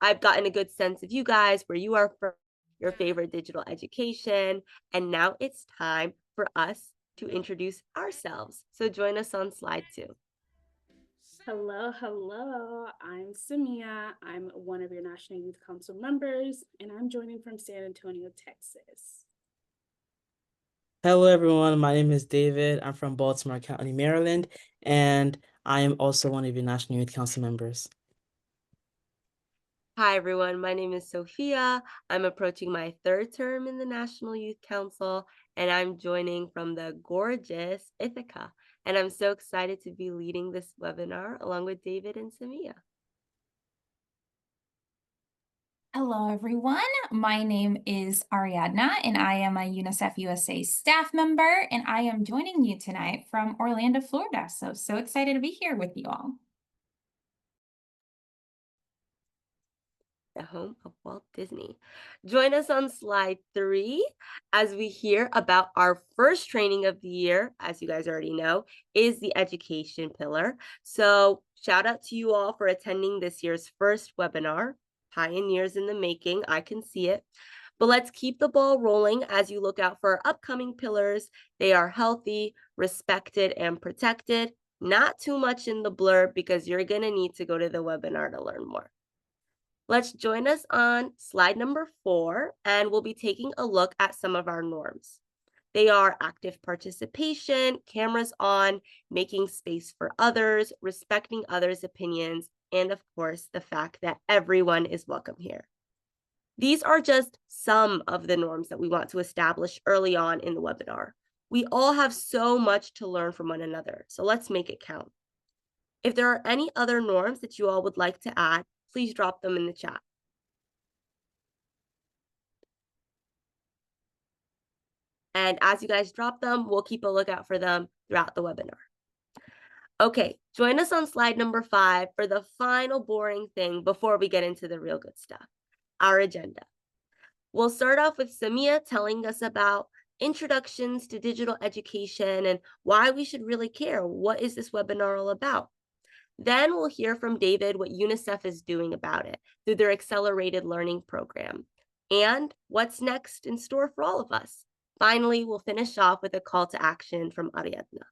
I've gotten a good sense of you guys, where you are from, your favorite digital education, and now it's time for us to introduce ourselves. So join us on slide 2. Hello, hello. I'm Samia. I'm one of your National Youth Council members, and I'm joining from San Antonio, Texas. Hello, everyone. My name is David. I'm from Baltimore County, Maryland, and I am also one of your National Youth Council members. Hi, everyone. My name is Sophia. I'm approaching my 3rd term in the National Youth Council, and I'm joining from the gorgeous Ithaca. And I'm so excited to be leading this webinar along with David and Samia. Hello, everyone. My name is Ariadna, and I am a Unicef USA staff member, and I am joining you tonight from Orlando, Florida. So excited to be here with you all. The home of Walt Disney. Join us on slide 3 as we hear about our first training of the year. As you guys already know, is the education pillar. So shout out to you all for attending this year's first webinar. Pioneers in the making, I can see it. But let's keep the ball rolling as you look out for our upcoming pillars. They are healthy, respected, and protected. Not too much in the blurb because you're going to need to go to the webinar to learn more. Let's join us on slide number 4, and we'll be taking a look at some of our norms. They are active participation, cameras on, making space for others, respecting others' opinions, and of course, the fact that everyone is welcome here. These are just some of the norms that we want to establish early on in the webinar. We all have so much to learn from one another, so let's make it count. If there are any other norms that you all would like to add, please drop them in the chat. And as you guys drop them, we'll keep a lookout for them throughout the webinar. Okay, join us on slide number 5 for the final boring thing before we get into the real good stuff, our agenda. We'll start off with Samia telling us about introductions to digital education and why we should really care. What is this webinar all about? Then we'll hear from David what UNICEF is doing about it through their accelerated learning program and what's next in store for all of us. Finally, we'll finish off with a call to action from Ariadna.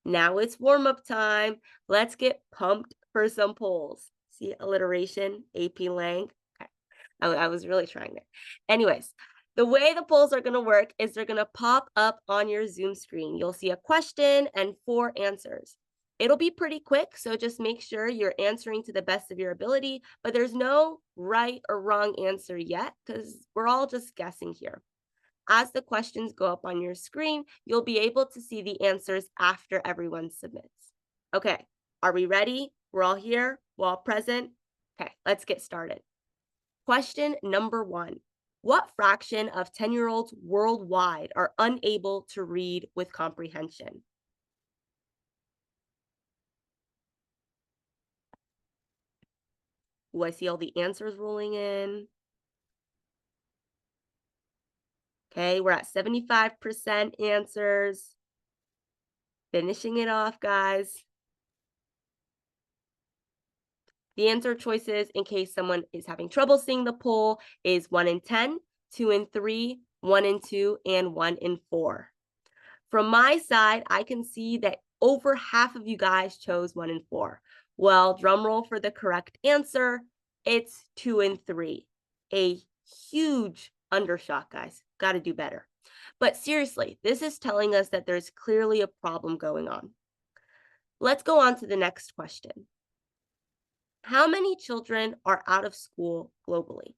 Now it's warm-up time. Let's get pumped for some polls. See alliteration, AP Lang. Okay, I was really trying there. Anyways, the way the polls are going to work is they're going to pop up on your Zoom screen. You'll see a question and 4 answers. It'll be pretty quick, so just make sure you're answering to the best of your ability, but there's no right or wrong answer yet because we're all just guessing here. As the questions go up on your screen, you'll be able to see the answers after everyone submits. Okay, are we ready? We're all here? We're all present? Okay, let's get started. Question number 1. What fraction of 10-year-olds worldwide are unable to read with comprehension? Ooh, I see all the answers rolling in. Okay, we're at 75% answers. Finishing it off, guys. The answer choices, in case someone is having trouble seeing the poll, is 1 in 10, 2 in 3, 1 in 2, and 1 in 4. From my side, I can see that over half of you guys chose 1 in 4. Well, drum roll for the correct answer. It's 2 in 3. A huge undershot, guys. Got to do better. But seriously, this is telling us that there's clearly a problem going on. Let's go on to the next question. How many children are out of school globally?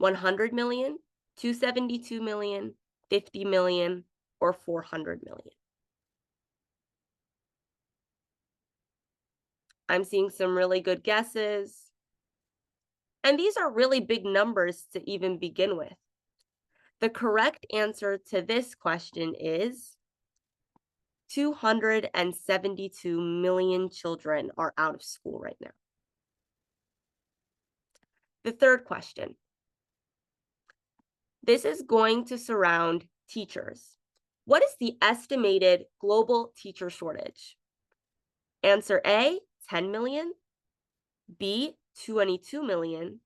$100 million, 272 million, 50 million, or 400 million? I'm seeing some really good guesses. And these are really big numbers to even begin with. The correct answer to this question is 272 million children are out of school right now. The third question. This is going to surround teachers. What is the estimated global teacher shortage? Answer A, 10 million, B, 22 million,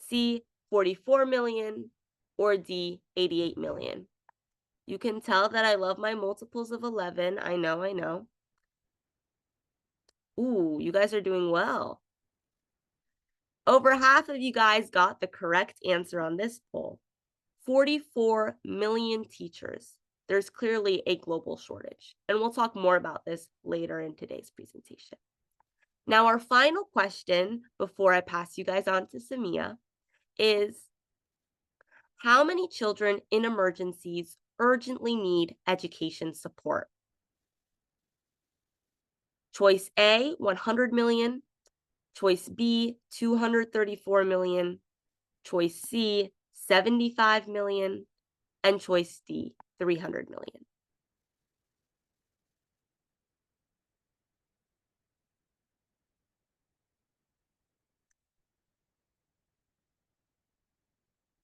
C, 44 million, or D, 88 million. You can tell that I love my multiples of 11. I know, I know. Ooh, you guys are doing well. Over half of you guys got the correct answer on this poll. 44 million teachers. There's clearly a global shortage, and we'll talk more about this later in today's presentation. Now, our final question before I pass you guys on to Samia is, how many children in emergencies urgently need education support? Choice A, 100 million. Choice B, 234 million. Choice C, 75 million. And choice D, 300 million.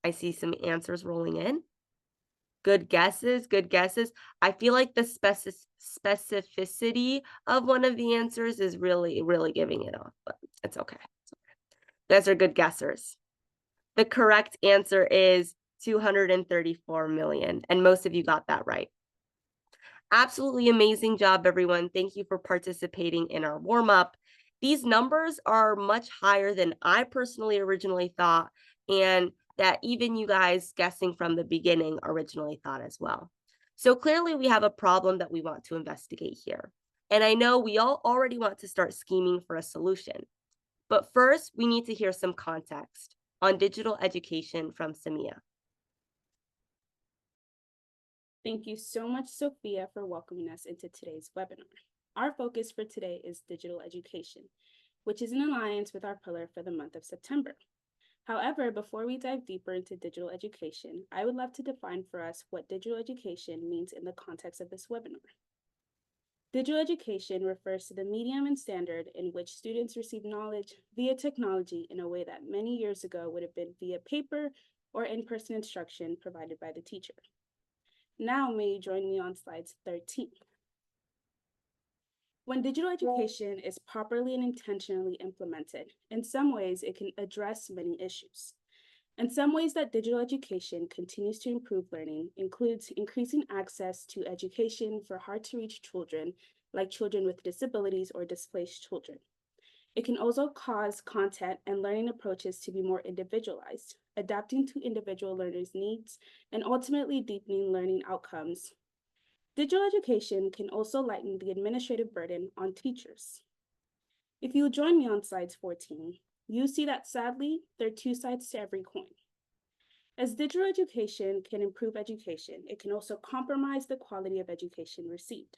I see some answers rolling in. Good guesses, good guesses. I feel like the specificity of one of the answers is really, really giving it off, but it's okay. Those are good guessers. The correct answer is 234 million, and most of you got that right. Absolutely amazing job, everyone. Thank you for participating in our warm-up. These numbers are much higher than I personally originally thought, and that even you guys guessing from the beginning originally thought as well. So clearly we have a problem that we want to investigate here. And I know we all already want to start scheming for a solution. But first, we need to hear some context on digital education from Samia. Thank you so much, Sophia, for welcoming us into today's webinar. Our focus for today is digital education, which is in alliance with our pillar for the month of September. However, before we dive deeper into digital education, I would love to define for us what digital education means in the context of this webinar. Digital education refers to the medium and standard in which students receive knowledge via technology in a way that many years ago would have been via paper or in-person instruction provided by the teacher. Now, may you join me on slide 13. When digital education is properly and intentionally implemented, in some ways it can address many issues. In some ways that digital education continues to improve learning includes increasing access to education for hard-to-reach children, like children with disabilities or displaced children. It can also cause content and learning approaches to be more individualized, adapting to individual learners' needs, and ultimately deepening learning outcomes. Digital education can also lighten the administrative burden on teachers. If you will join me on slide 14, you see that sadly, there are two sides to every coin. As digital education can improve education, it can also compromise the quality of education received.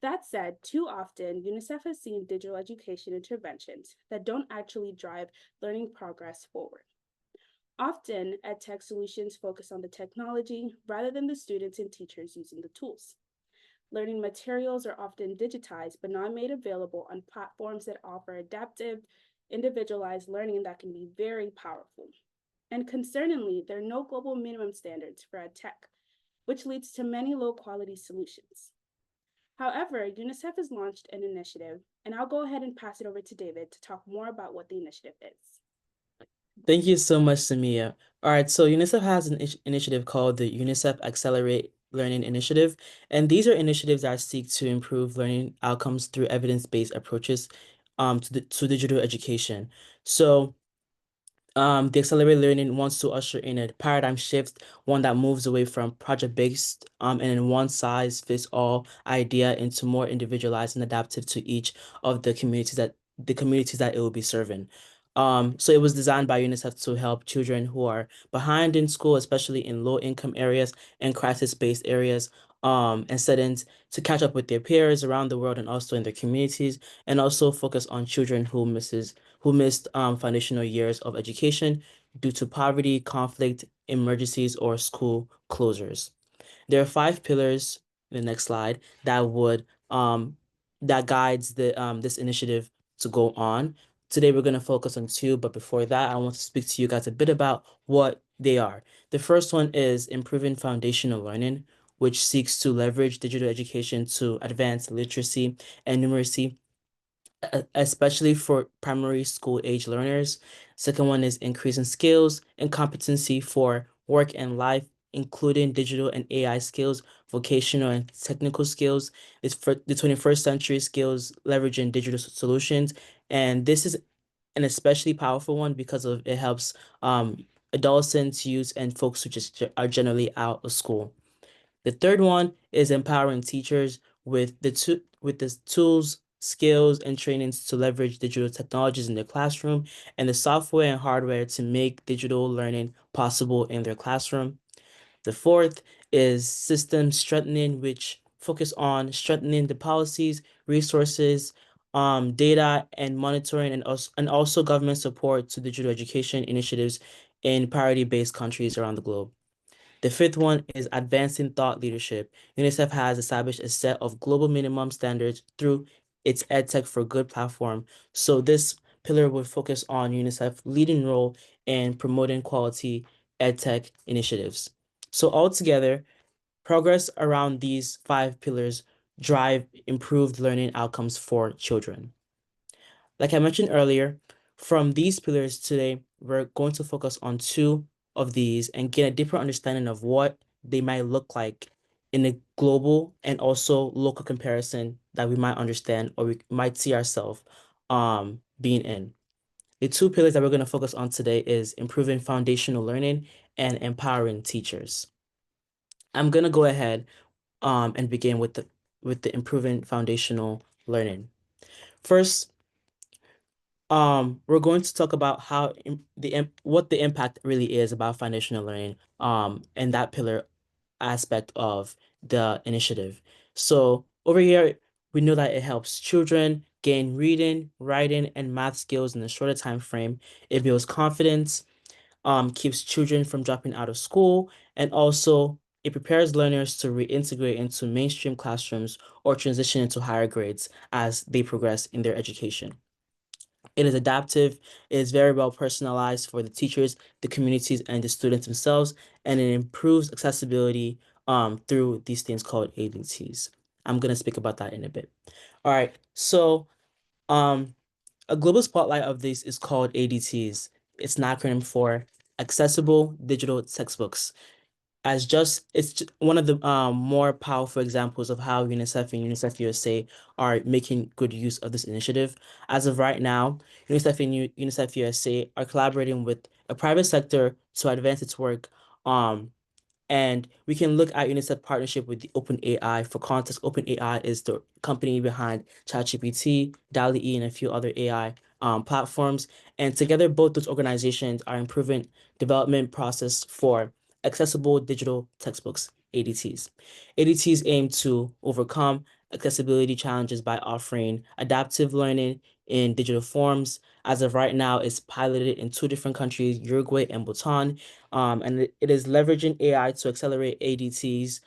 That said, too often, Unicef has seen digital education interventions that don't actually drive learning progress forward. Often, EdTech solutions focus on the technology rather than the students and teachers using the tools. Learning materials are often digitized but not made available on platforms that offer adaptive, individualized learning that can be very powerful. And concerningly, there are no global minimum standards for EdTech, which leads to many low-quality solutions. However, Unicef has launched an initiative, and I'll go ahead and pass it over to David to talk more about what the initiative is. Thank you so much, Samia. All right, so UNICEF has an initiative called the UNICEF Accelerate Learning Initiative, and these are initiatives that seek to improve learning outcomes through evidence-based approaches to digital education. So the accelerated learning wants to usher in a paradigm shift, one that moves away from project-based and in one-size-fits-all idea into more individualized and adaptive to each of the communities that it will be serving. So it was designed by UNICEF to help children who are behind in school, especially in low-income areas and crisis-based areas, and settings to catch up with their peers around the world and also in their communities, and also focus on children who missed foundational years of education due to poverty, conflict, emergencies, or school closures. There are 5 pillars in the next slide that guides this initiative to go on. Today we're going to focus on 2, but before that, I want to speak to you guys a bit about what they are. The first one is improving foundational learning, which seeks to leverage digital education to advance literacy and numeracy, especially for primary school age learners. Second one is increasing skills and competency for work and life, including digital and AI skills, vocational and technical skills. It's for the 21st century skills, leveraging digital solutions. And this is an especially powerful one because of it helps adolescents, youth, and folks who just are generally out of school. The third one is empowering teachers with the tools, skills, and trainings to leverage digital technologies in their classroom and the software and hardware to make digital learning possible in their classroom. The fourth is system strengthening, which focus on strengthening the policies, resources, data, and monitoring, and also government support to digital education initiatives in priority-based countries around the globe. The fifth one is advancing thought leadership. UNICEF has established a set of global minimum standards through its EdTech for Good platform. So this pillar will focus on UNICEF's leading role in promoting quality EdTech initiatives. So altogether, progress around these five pillars drive improved learning outcomes for children. Like I mentioned earlier, from these pillars today, we're going to focus on two of these and get a deeper understanding of what they might look like in a global and also local comparison that we might understand or we might see ourselves being in. The two pillars that we're going to focus on today is improving foundational learning and empowering teachers. I'm going to go ahead and begin with the improving foundational learning. First, we're going to talk about how what the impact really is about foundational learning, and that pillar aspect of the initiative. So over here, we know that it helps children gain reading, writing, and math skills in a shorter time frame. It builds confidence, keeps children from dropping out of school, and also it prepares learners to reintegrate into mainstream classrooms or transition into higher grades as they progress in their education. It is adaptive, it is very well personalized for the teachers, the communities, and the students themselves, and it improves accessibility through these things called ABTs. I'm going to speak about that in a bit. All right, so um, a global spotlight of this is called ADTs. It's an acronym for Accessible Digital Textbooks. It's one of the more powerful examples of how UNICEF and UNICEF USA are making good use of this initiative. As of right now, UNICEF and UNICEF USA are collaborating with a private sector to advance its work. And we can look at UNICEF partnership with the OpenAI. For context, OpenAI is the company behind ChatGPT, DALL-E, and a few other AI platforms. And together, both those organizations are improving development process for accessible digital textbooks, ADTs. ADTs aim to overcome accessibility challenges by offering adaptive learning in digital forms. As of right now, it's piloted in two different countries, Uruguay and Bhutan, and it is leveraging AI to accelerate ADT's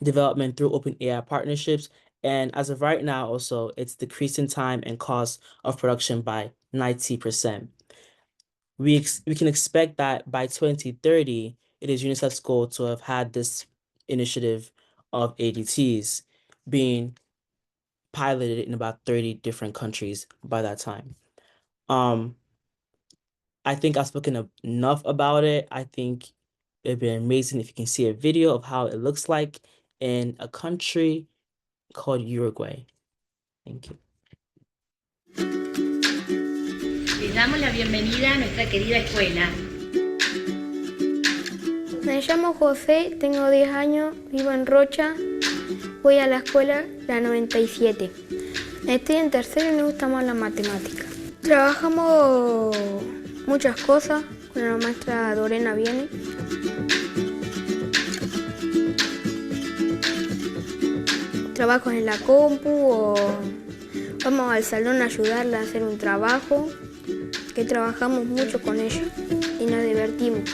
development through open AI partnerships. And as of right now, also, it's decreasing time and cost of production by 90%. We can expect that by 2030, it is UNICEF's goal to have had this initiative of ADTs being piloted in about 30 different countries by that time. I think I've spoken enough about it. I think it'd be amazing if you can see a video of how it looks like in a country called Uruguay. Thank you. Les damos la bienvenida a nuestra querida escuela. Me llamo José, tengo 10 años, vivo en Rocha, voy a la escuela la 97. Estoy en tercero y me gusta más la matemática. Trabajamos muchas cosas, cuando la maestra Dorena viene. Trabajos en la compu o vamos al salón a ayudarla a hacer un trabajo, que trabajamos mucho con ella y nos divertimos.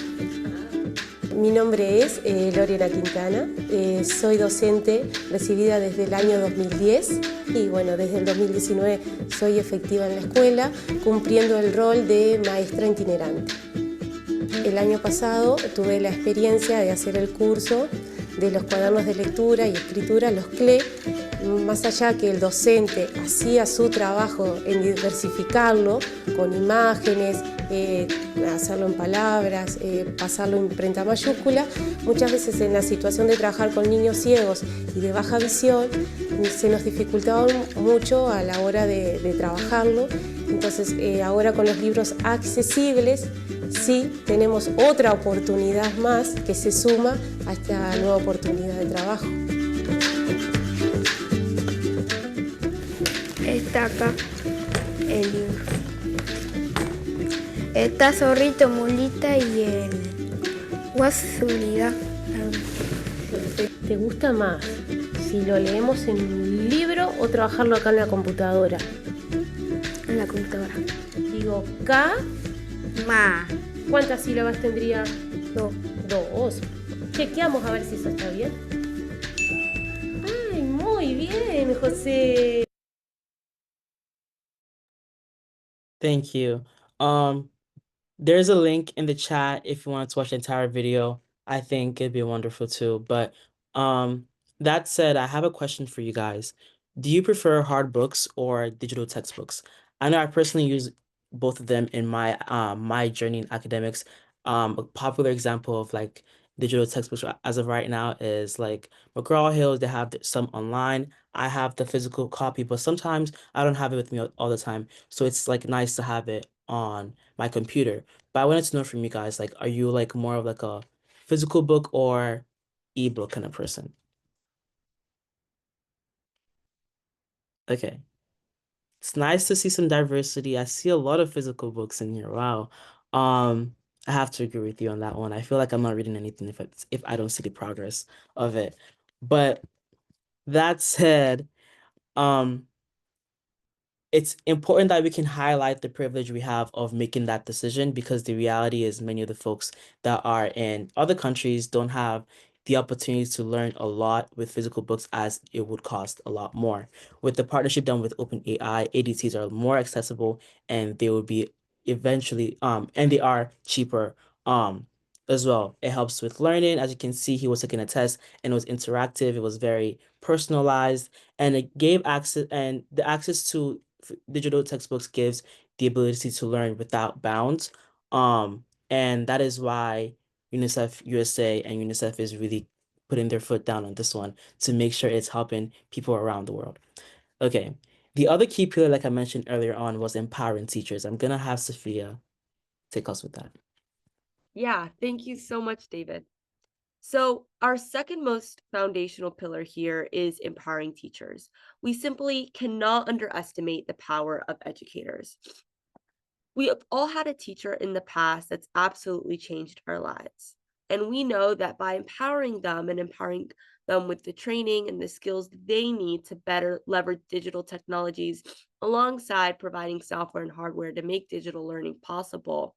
Mi nombre es Lorena Quintana, soy docente recibida desde el año 2010 y bueno, desde el 2019 soy efectiva en la escuela cumpliendo el rol de maestra itinerante. El año pasado tuve la experiencia de hacer el curso de los cuadernos de lectura y escritura, los CLE, más allá que el docente hacía su trabajo en diversificarlo con imágenes, hacerlo en palabras, pasarlo en imprenta mayúscula, muchas veces en la situación de trabajar con niños ciegos y de baja visión se nos dificultaba mucho a la hora de trabajarlo. Entonces ahora con los libros accesibles sí tenemos otra oportunidad más que se suma a esta nueva oportunidad de trabajo. Está acá el libro. Está Zorrito, Mulita y el Guasulidad. ¿Te gusta más si lo leemos en un libro o trabajarlo acá en la computadora? En la computadora. Digo, K. Ma. ¿Cuántas sílabas tendría? 2. 2. Chequeamos a ver si eso está bien. ¡Ay, muy bien, José! Thank you. There's a link in the chat if you want to watch the entire video. I think it'd be wonderful too. But that said, I have a question for you guys. Do you prefer hard books or digital textbooks? I know I personally use both of them in my journey in academics. A popular example of like digital textbooks as of right now is like McGraw-Hill. They have some online. I have the physical copy, but sometimes I don't have it with me all the time. So it's like nice to have it on my computer. But I wanted to know from you guys, like, are you like more of like a physical book or ebook kind of person? Okay. It's nice to see some diversity. I see a lot of physical books in here. Wow. I have to agree with you on that one. I feel like I'm not reading anything if I don't see the progress of it. But that said, um, it's important that we can highlight the privilege we have of making that decision, because the reality is many of the folks that are in other countries don't have the opportunity to learn a lot with physical books, as it would cost a lot more. With the partnership done with OpenAI, ADTs are more accessible, and they will be eventually and they are cheaper as well. It helps with learning. As you can see, he was taking a test and it was interactive, it was very personalized, and it gave access, and the access to digital textbooks gives the ability to learn without bounds. And that is why UNICEF USA and UNICEF is really putting their foot down on this one to make sure it's helping people around the world. Okay. The other key pillar, like I mentioned earlier on, was empowering teachers. I'm gonna have Sophia take us with that. Yeah, thank you so much, David. So, our second most foundational pillar here is empowering teachers. We simply cannot underestimate the power of educators. We have all had a teacher in the past that's absolutely changed our lives. And we know that by empowering them and empowering them with the training and the skills they need to better leverage digital technologies alongside providing software and hardware to make digital learning possible,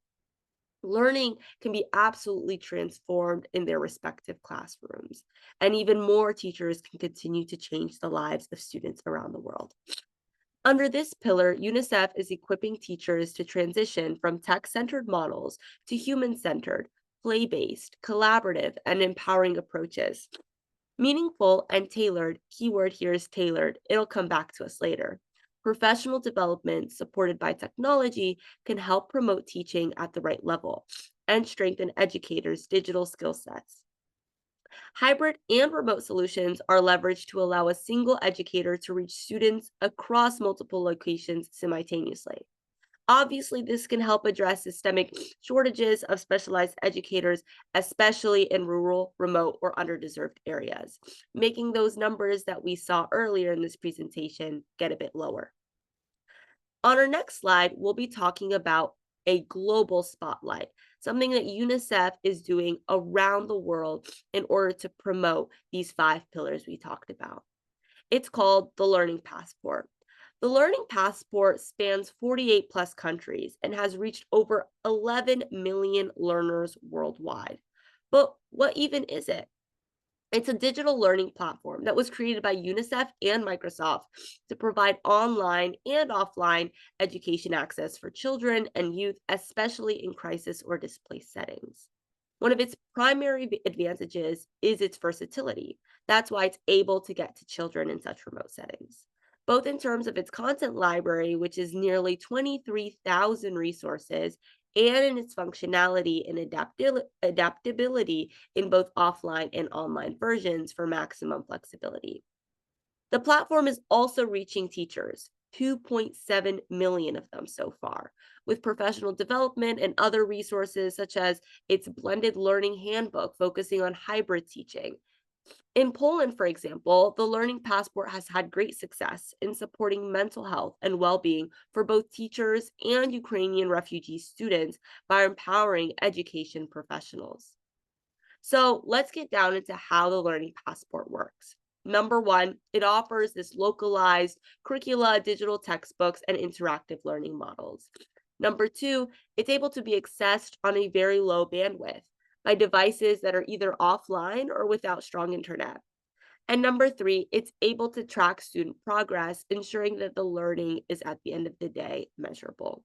learning can be absolutely transformed in their respective classrooms. And even more teachers can continue to change the lives of students around the world. Under this pillar, UNICEF is equipping teachers to transition from tech-centered models to human-centered, play-based, collaborative, and empowering approaches. Meaningful and tailored, keyword here is tailored, it'll come back to us later. Professional development supported by technology can help promote teaching at the right level and strengthen educators' digital skill sets. Hybrid and remote solutions are leveraged to allow a single educator to reach students across multiple locations simultaneously. Obviously, this can help address systemic shortages of specialized educators, especially in rural, remote, or underdeserved areas, making those numbers that we saw earlier in this presentation get a bit lower. On our next slide, we'll be talking about a global spotlight, something that UNICEF is doing around the world in order to promote these 5 pillars we talked about. It's called the Learning Passport. The Learning Passport spans 48 plus countries and has reached over 11 million learners worldwide. But what even is it? It's a digital learning platform that was created by UNICEF and Microsoft to provide online and offline education access for children and youth, especially in crisis or displaced settings. One of its primary advantages is its versatility. That's why it's able to get to children in such remote settings, both in terms of its content library, which is nearly 23,000 resources, and in its functionality and adaptability in both offline and online versions for maximum flexibility. The platform is also reaching teachers, 2.7 million of them so far, with professional development and other resources such as its blended learning handbook focusing on hybrid teaching. In Poland, for example, the Learning Passport has had great success in supporting mental health and well being for both teachers and Ukrainian refugee students by empowering education professionals. So let's get down into how the Learning Passport works. Number one, it offers this localized curricula, digital textbooks, and interactive learning models. Number two, it's able to be accessed on a very low bandwidth by devices that are either offline or without strong internet. And number three, it's able to track student progress, ensuring that the learning is at the end of the day measurable.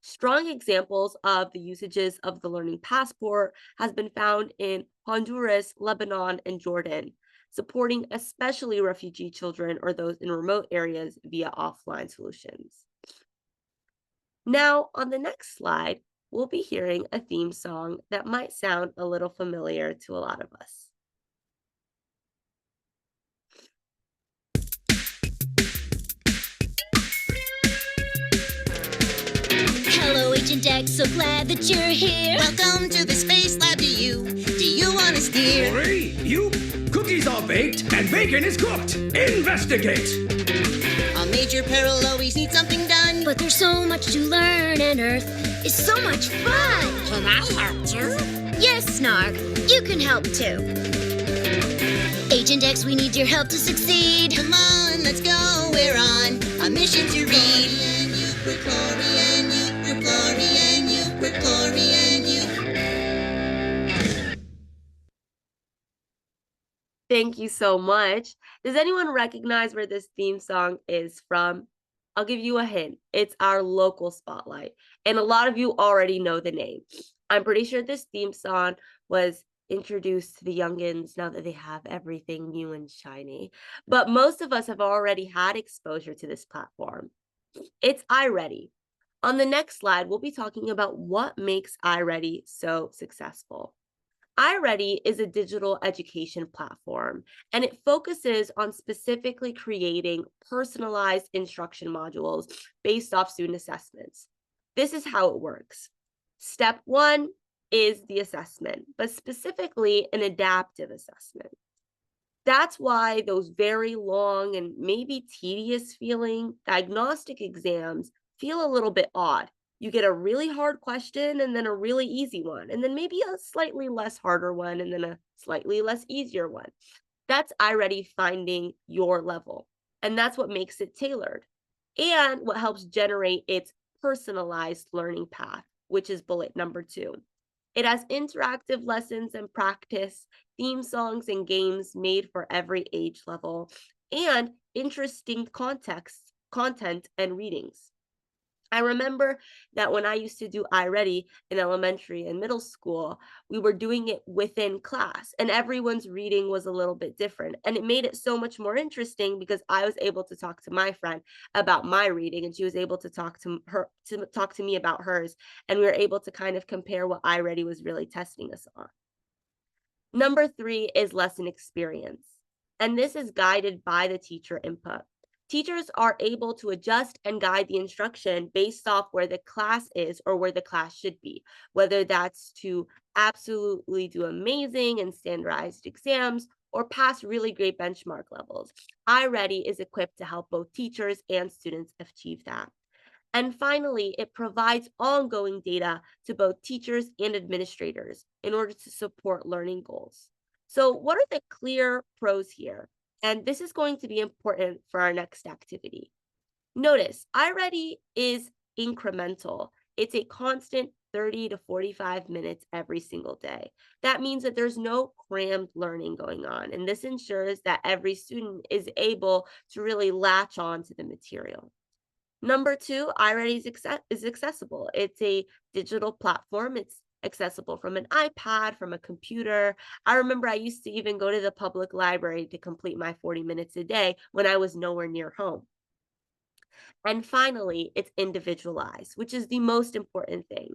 Strong examples of the usages of the Learning Passport has been found in Honduras, Lebanon, and Jordan, supporting especially refugee children or those in remote areas via offline solutions. Now, on the next slide, we'll be hearing a theme song that might sound a little familiar to a lot of us. Hello, Agent X, so glad that you're here. Welcome to the Space Lab. Do you want to steer? Hurry, you! Cookies are baked and bacon is cooked. Investigate! A major peril always needs something done. But there's so much to learn, and Earth is so much fun. Can I help too? Yes, Snark, you can help too. Agent X, we need your help to succeed. Come on, let's go. We're on a mission to read. Thank you so much. Does anyone recognize where this theme song is from? I'll give you a hint. It's our local spotlight, and a lot of you already know the name. I'm pretty sure this theme song was introduced to the youngins now that they have everything new and shiny, but most of us have already had exposure to this platform. It's iReady. On the next slide, we'll be talking about what makes iReady so successful. iReady is a digital education platform, and it focuses on specifically creating personalized instruction modules based off student assessments. This is how it works. Step one is the assessment, but specifically an adaptive assessment. That's why those very long and maybe tedious feeling diagnostic exams feel a little bit odd. You get a really hard question and then a really easy one, and then maybe a slightly less harder one and then a slightly less easier one. That's iReady finding your level, and that's what makes it tailored and what helps generate its personalized learning path, which is bullet number 2. It has interactive lessons and practice, theme songs and games made for every age level, and interesting content and readings. I remember that when I used to do iReady in elementary and middle school, we were doing it within class, and everyone's reading was a little bit different. And it made it so much more interesting because I was able to talk to my friend about my reading, and she was able to talk to me about hers, and we were able to kind of compare what iReady was really testing us on. Number 3 is lesson experience, and this is guided by the teacher input. Teachers are able to adjust and guide the instruction based off where the class is or where the class should be, whether that's to absolutely do amazing and standardized exams or pass really great benchmark levels. iReady is equipped to help both teachers and students achieve that. And finally, it provides ongoing data to both teachers and administrators in order to support learning goals. So what are the clear pros here? And this is going to be important for our next activity. Notice, iReady is incremental. It's a constant 30 to 45 minutes every single day. That means that there's no crammed learning going on, and this ensures that every student is able to really latch on to the material. Number 2, iReady is accessible. It's a digital platform. It's accessible from an iPad, from a computer. I remember I used to even go to the public library to complete my 40 minutes a day when I was nowhere near home. And finally, it's individualized, which is the most important thing.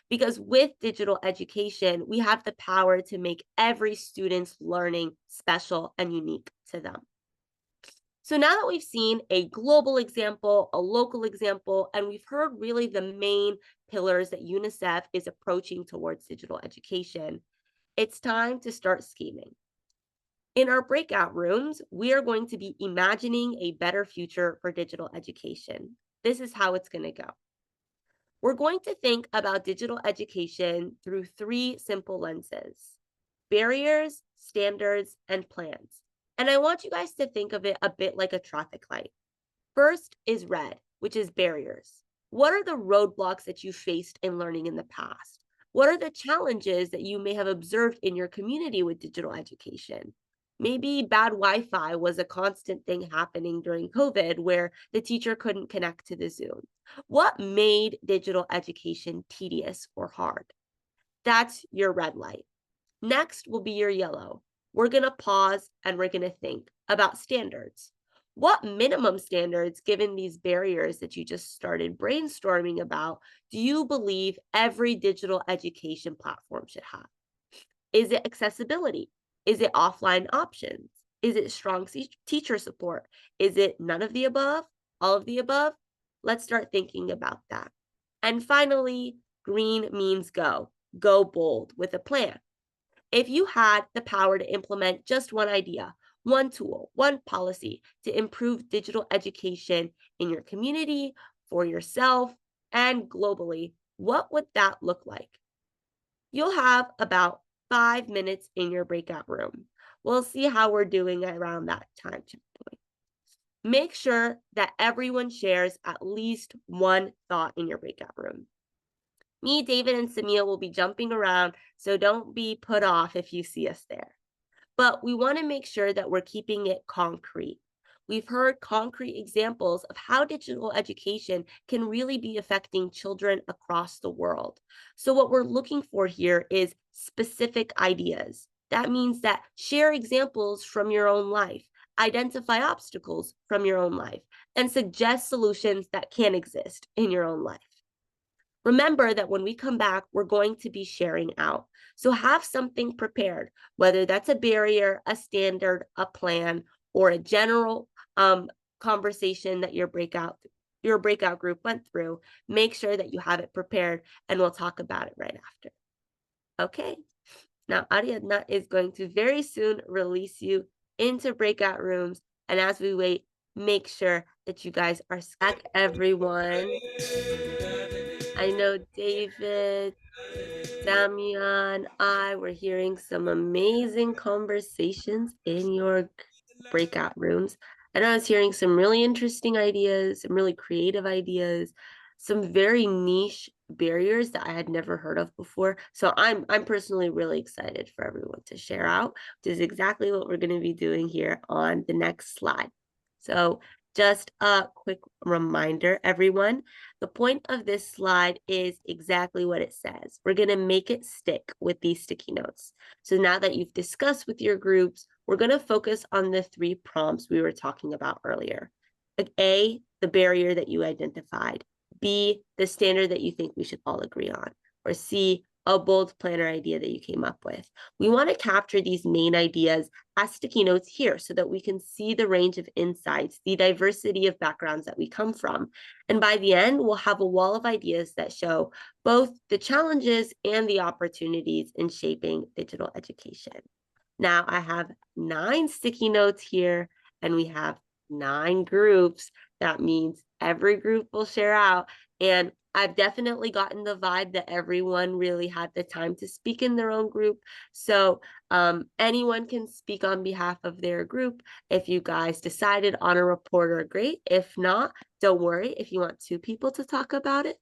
Because with digital education, we have the power to make every student's learning special and unique to them. So now that we've seen a global example, a local example, and we've heard really the main pillars that UNICEF is approaching towards digital education, it's time to start scheming. In our breakout rooms, we are going to be imagining a better future for digital education. This is how it's going to go. We're going to think about digital education through 3 simple lenses: barriers, standards, and plans. And I want you guys to think of it a bit like a traffic light. First is red, which is barriers. What are the roadblocks that you faced in learning in the past? What are the challenges that you may have observed in your community with digital education? Maybe bad Wi-Fi was a constant thing happening during COVID where the teacher couldn't connect to the Zoom. What made digital education tedious or hard? That's your red light. Next will be your yellow. We're going to pause and we're going to think about standards. What minimum standards, given these barriers that you just started brainstorming about, do you believe every digital education platform should have? Is it accessibility? Is it offline options? Is it strong teacher support? Is it none of the above? All of the above? Let's start thinking about that. And finally, green means go. Go bold with a plan. If you had the power to implement just one idea, one tool, one policy to improve digital education in your community, for yourself, and globally, what would that look like? You'll have about 5 minutes in your breakout room. We'll see how we're doing around that time checkpoint. Make sure that everyone shares at least one thought in your breakout room. Me, David, and Samia will be jumping around, so don't be put off if you see us there. But we want to make sure that we're keeping it concrete. We've heard concrete examples of how digital education can really be affecting children across the world. So what we're looking for here is specific ideas. That means that share examples from your own life, identify obstacles from your own life, and suggest solutions that can exist in your own life. Remember that when we come back, we're going to be sharing out. So have something prepared, whether that's a barrier, a standard, a plan, or a general conversation that your breakout group went through. Make sure that you have it prepared, and we'll talk about it right after. Okay, now Ariadna is going to very soon release you into breakout rooms, and as we wait, make sure that you guys are back, everyone. I know David, Damian, I were hearing some amazing conversations in your breakout rooms. And I was hearing some really interesting ideas, some really creative ideas, some very niche barriers that I had never heard of before. So I'm personally really excited for everyone to share out, which is exactly what we're going to be doing here on the next slide. So just a quick reminder, everyone, the point of this slide is exactly what it says. We're going to make it stick with these sticky notes. So now that you've discussed with your groups, we're going to focus on the 3 prompts we were talking about earlier. A, the barrier that you identified. B, the standard that you think we should all agree on. Or C, a bold planner idea that you came up with. We want to capture these main ideas as sticky notes here so that we can see the range of insights, the diversity of backgrounds that we come from. And by the end, we'll have a wall of ideas that show both the challenges and the opportunities in shaping digital education. Now I have 9 sticky notes here, and we have 9 groups. That means every group will share out. And I've definitely gotten the vibe that everyone really had the time to speak in their own group. So anyone can speak on behalf of their group. If you guys decided on a reporter, great. If not, don't worry. If you want 2 people to talk about it,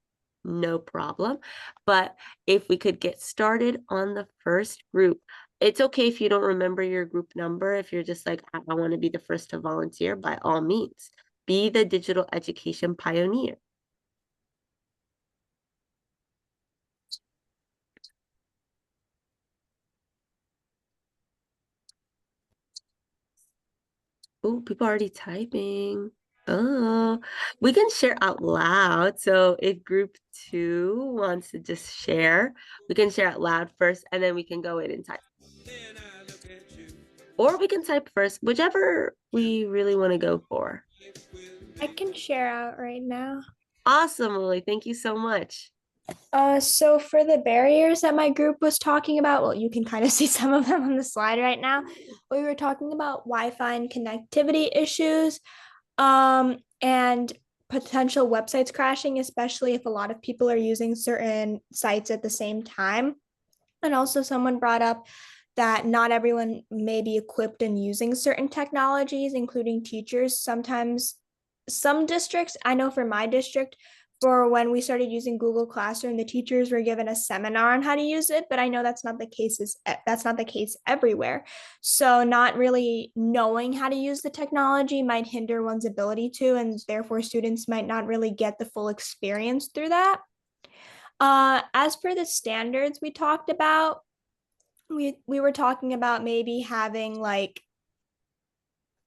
no problem. But if we could get started on the first group, it's okay if you don't remember your group number. If you're just like, I want to be the first to volunteer, by all means, be the digital education pioneer. Oh, people are already typing. Oh, we can share out loud. So if group 2 wants to just share, we can share out loud first, and then we can go in and type. Or we can type first, whichever we really want to go for. I can share out right now. Awesome, Lily. Thank you so much. So for the barriers that my group was talking about, well, you can kind of see some of them on the slide right now. We were talking about Wi-Fi and connectivity issues, and potential websites crashing, especially if a lot of people are using certain sites at the same time. And also, someone brought up that not everyone may be equipped in using certain technologies, including teachers. Sometimes, some districts, I know for my district, for when we started using Google Classroom, the teachers were given a seminar on how to use it, but I know that's not the case everywhere. So not really knowing how to use the technology might hinder one's ability to, and therefore students might not really get the full experience through that. As for the standards we talked about, we were talking about maybe having like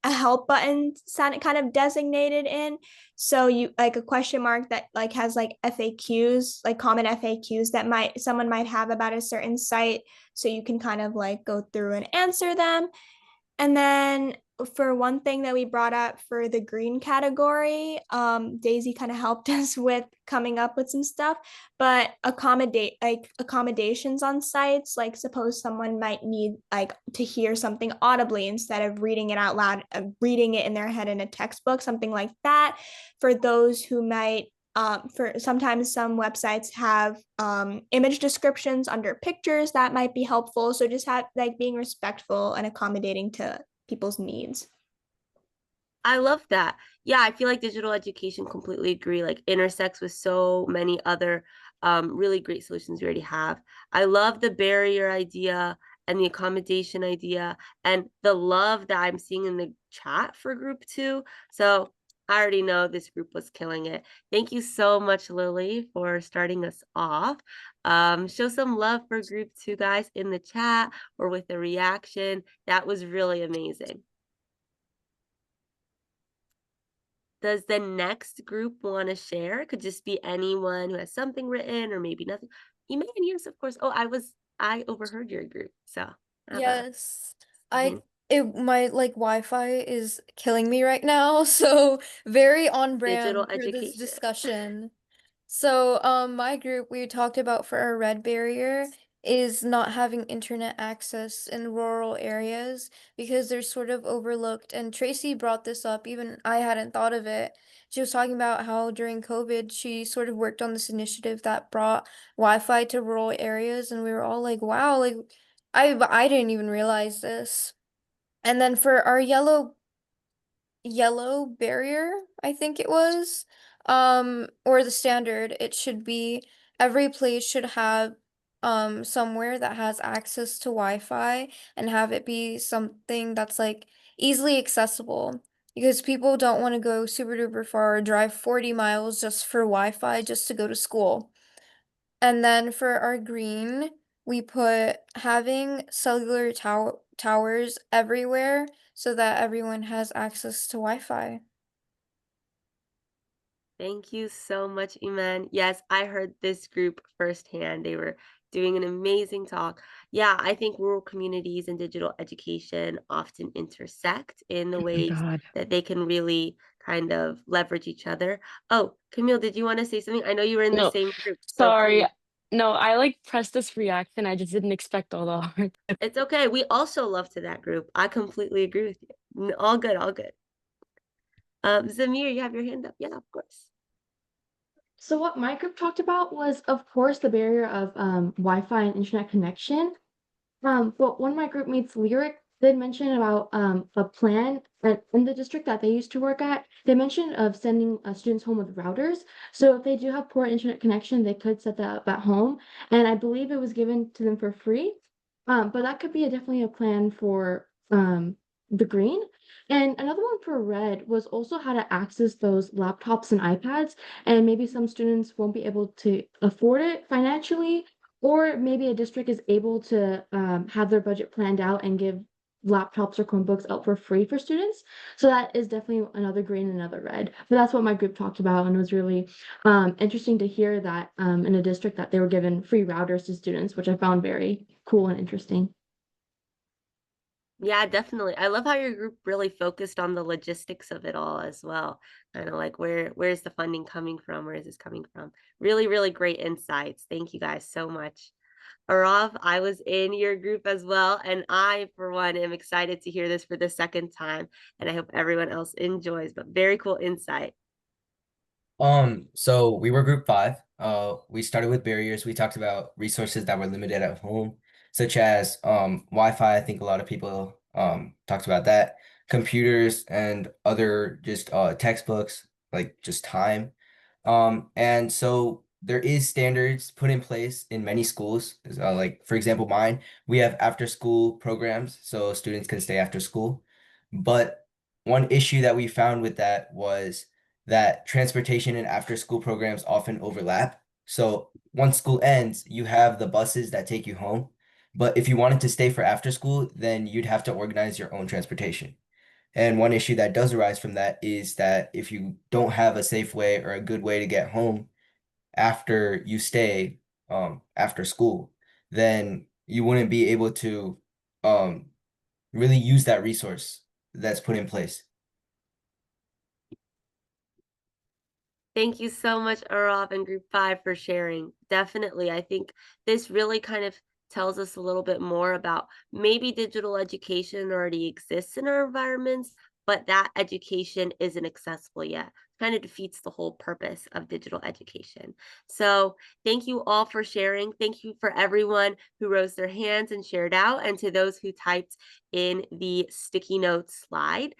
a help button kind of designated in, so you like a question mark that like has like FAQs, like common FAQs that someone might have about a certain site, so you can kind of like go through and answer them. And then for one thing that we brought up for the green category, Daisy kind of helped us with coming up with some stuff, but accommodations on sites, like suppose someone might need like to hear something audibly instead of reading it out loud, reading it in their head in a textbook, something like that. For those who might for sometimes some websites have image descriptions under pictures that might be helpful. So just have like being respectful and accommodating to people's needs. I love that. Yeah, I feel like digital education, completely agree, like intersects with so many other really great solutions we already have. I love the barrier idea and the accommodation idea and the love that I'm seeing in the chat for group 2. So I already know this group was killing it. Thank you so much, Lily, for starting us off. Show some love for group 2 guys in the chat or with a reaction. That was really amazing. Does the next group want to share? It could just be anyone who has something written or maybe nothing. You may, and yes, of course. Oh, I overheard your group. So Yes. Mhm. My like Wi-Fi is killing me right now, so very on Digital brand for this education. discussion. So, my group, we talked about for our red barrier is not having internet access in rural areas because they're sort of overlooked. And Tracy brought this up, even I hadn't thought of it. She was talking about how during COVID, she sort of worked on this initiative that brought Wi-Fi to rural areas, and we were all like, wow, like I didn't even realize this. And then for our yellow barrier, I think it was, or the standard, it should be every place should have somewhere that has access to Wi-Fi and have it be something that's like easily accessible because people don't want to go super duper far or drive 40 miles just for Wi-Fi just to go to school. And then for our green, we put having cellular towers everywhere so that everyone has access to Wi-Fi. Thank you so much, Iman. Yes, I heard this group firsthand. They were doing an amazing talk. Yeah, I think rural communities and digital education often intersect in the Oh my ways God. that they can really kind of leverage each other. Oh, Camille, did you want to say something? I know you were in the No, same group, so sorry. please. No, I like pressed this reaction. I just didn't expect all the hard. It's okay. We also love to that group. I completely agree with you. All good, all good. Zamir, you have your hand up. Yeah, of course. So what my group talked about was, of course, the barrier of Wi-Fi and internet connection. But one of my group mates, Lyric, did mention about a plan in the district that they used to work at. They mentioned of sending students home with routers. So if they do have poor internet connection, they could set that up at home. And I believe it was given to them for free. But that could be definitely a plan for the green. And another one for red was also how to access those laptops and iPads. And maybe some students won't be able to afford it financially, or maybe a district is able to have their budget planned out and give laptops or Chromebooks out for free for students. So that is definitely another green and another red. But that's what my group talked about, and it was really interesting to hear that in a district that they were given free routers to students, which I found very cool and interesting. Yeah, definitely. I love how your group really focused on the logistics of it all as well. Kind of like where's the funding coming from? Where is this coming from? Really, really great insights. Thank you guys so much. Arav, I was in your group as well, and I, for one, am excited to hear this for the second time, and I hope everyone else enjoys, but very cool insight. So we were group 5. We started with barriers. We talked about resources that were limited at home, such as Wi-Fi. I think a lot of people talked about that. Computers and other just textbooks, like just time. And so there is standards put in place in many schools. Like for example, mine, we have after school programs so students can stay after school. But one issue that we found with that was that transportation and after school programs often overlap. So once school ends, you have the buses that take you home. But if you wanted to stay for after school, then you'd have to organize your own transportation. And one issue that does arise from that is that if you don't have a safe way or a good way to get home after you stay after school, then you wouldn't be able to um, really use that resource that's put in place. Thank you so much, Arav and Group 5 for sharing. Definitely, I think this really kind of tells us a little bit more about maybe digital education already exists in our environments, but that education isn't accessible yet. Kind of defeats the whole purpose of digital education. So thank you all for sharing. Thank you for everyone who rose their hands and shared out, and to those who typed in the sticky notes slide.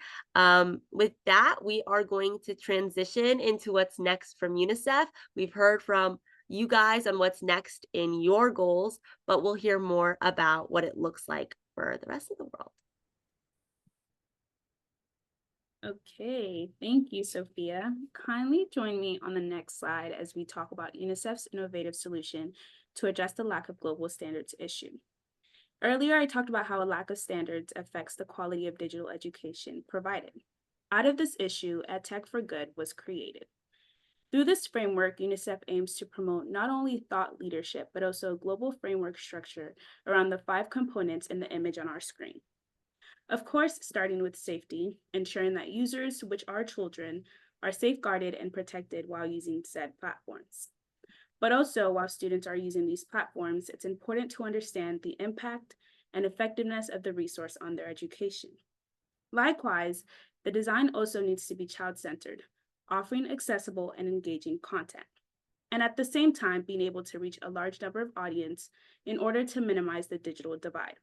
With that, we are going to transition into what's next from UNICEF. We've heard from you guys on what's next in your goals, but we'll hear more about what it looks like for the rest of the world. Okay, thank you, Sophia. Kindly join me on the next slide as we talk about UNICEF's innovative solution to address the lack of global standards issue. Earlier, I talked about how a lack of standards affects the quality of digital education provided. Out of this issue, EdTech for Good was created. Through this framework, UNICEF aims to promote not only thought leadership, but also a global framework structure around the 5 components in the image on our screen. Of course, starting with safety, ensuring that users, which are children, are safeguarded and protected while using said platforms. But also, while students are using these platforms, it's important to understand the impact and effectiveness of the resource on their education. Likewise, the design also needs to be child-centered, offering accessible and engaging content, and at the same time being able to reach a large number of audience in order to minimize the digital divide.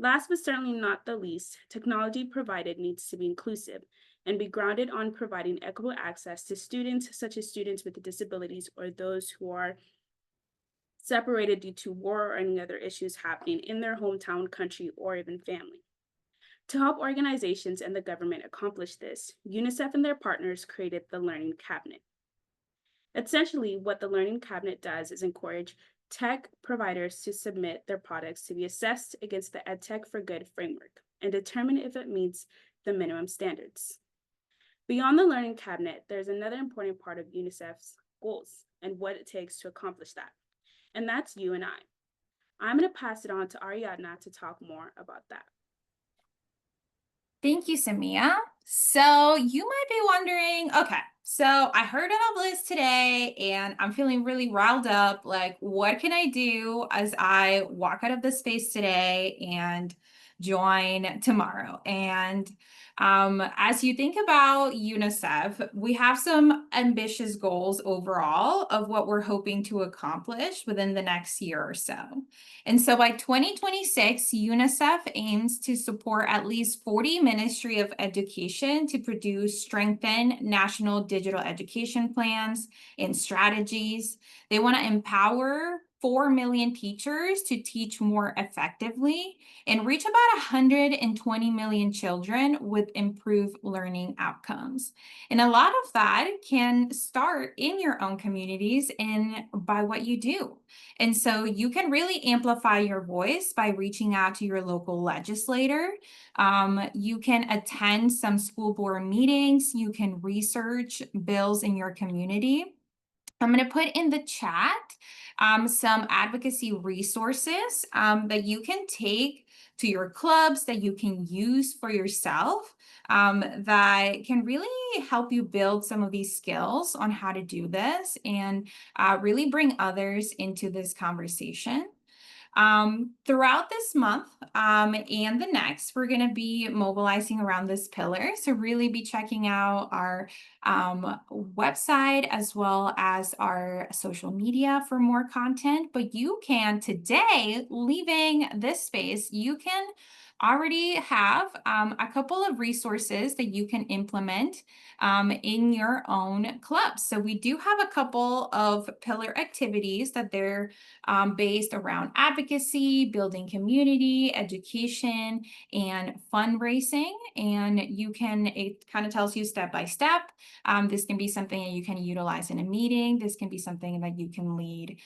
Last but certainly not the least, technology provided needs to be inclusive and be grounded on providing equitable access to students, such as students with disabilities or those who are separated due to war or any other issues happening in their hometown, country, or even family. To help organizations and the government accomplish this, UNICEF and their partners created the Learning Cabinet. Essentially, what the Learning Cabinet does is encourage tech providers to submit their products to be assessed against the EdTech for Good framework and determine if it meets the minimum standards. Beyond the Learning Cabinet, there's another important part of UNICEF's goals and what it takes to accomplish that, and that's you and I. I'm going to pass it on to Ariadna to talk more about that. Thank you, Samia. So you might be wondering, okay, so I heard about this today and I'm feeling really riled up. Like, what can I do as I walk out of this space today and join tomorrow? And as you think about UNICEF, we have some ambitious goals overall of what we're hoping to accomplish within the next year or so. And so by 2026, UNICEF aims to support at least 40 Ministry of Education to produce strengthened national digital education plans and strategies. They want to empower 4 million teachers to teach more effectively and reach about 120 million children with improved learning outcomes. And a lot of that can start in your own communities and by what you do. And so you can really amplify your voice by reaching out to your local legislator. You can attend some school board meetings. You can research bills in your community. I'm going to put in the chat some advocacy resources that you can take to your clubs, that you can use for yourself, that can really help you build some of these skills on how to do this and really bring others into this conversation. Throughout this month and the next, we're going to be mobilizing around this pillar. So really be checking out our website as well as our social media for more content. But you can today, leaving this space, you can already have a couple of resources that you can implement in your own clubs. So we do have a couple of pillar activities that they're based around advocacy, building community, education, and fundraising. And it kind of tells you step by step. This can be something that you can utilize in a meeting. This can be something that you can lead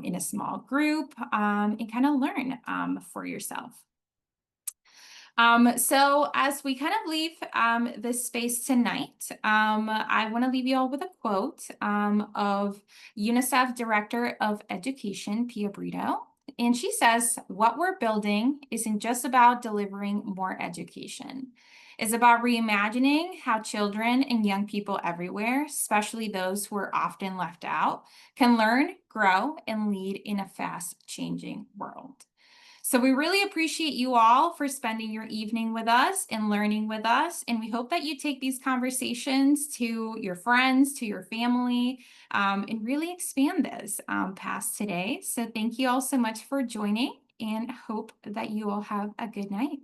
in a small group and kind of learn for yourself. So as we kind of leave this space tonight, I want to leave you all with a quote of UNICEF Director of Education, Pia Brito. And she says, what we're building isn't just about delivering more education. It's about reimagining how children and young people everywhere, especially those who are often left out, can learn, grow, and lead in a fast-changing world. So we really appreciate you all for spending your evening with us and learning with us. And we hope that you take these conversations to your friends, to your family, and really expand this past today. So thank you all so much for joining and hope that you all have a good night.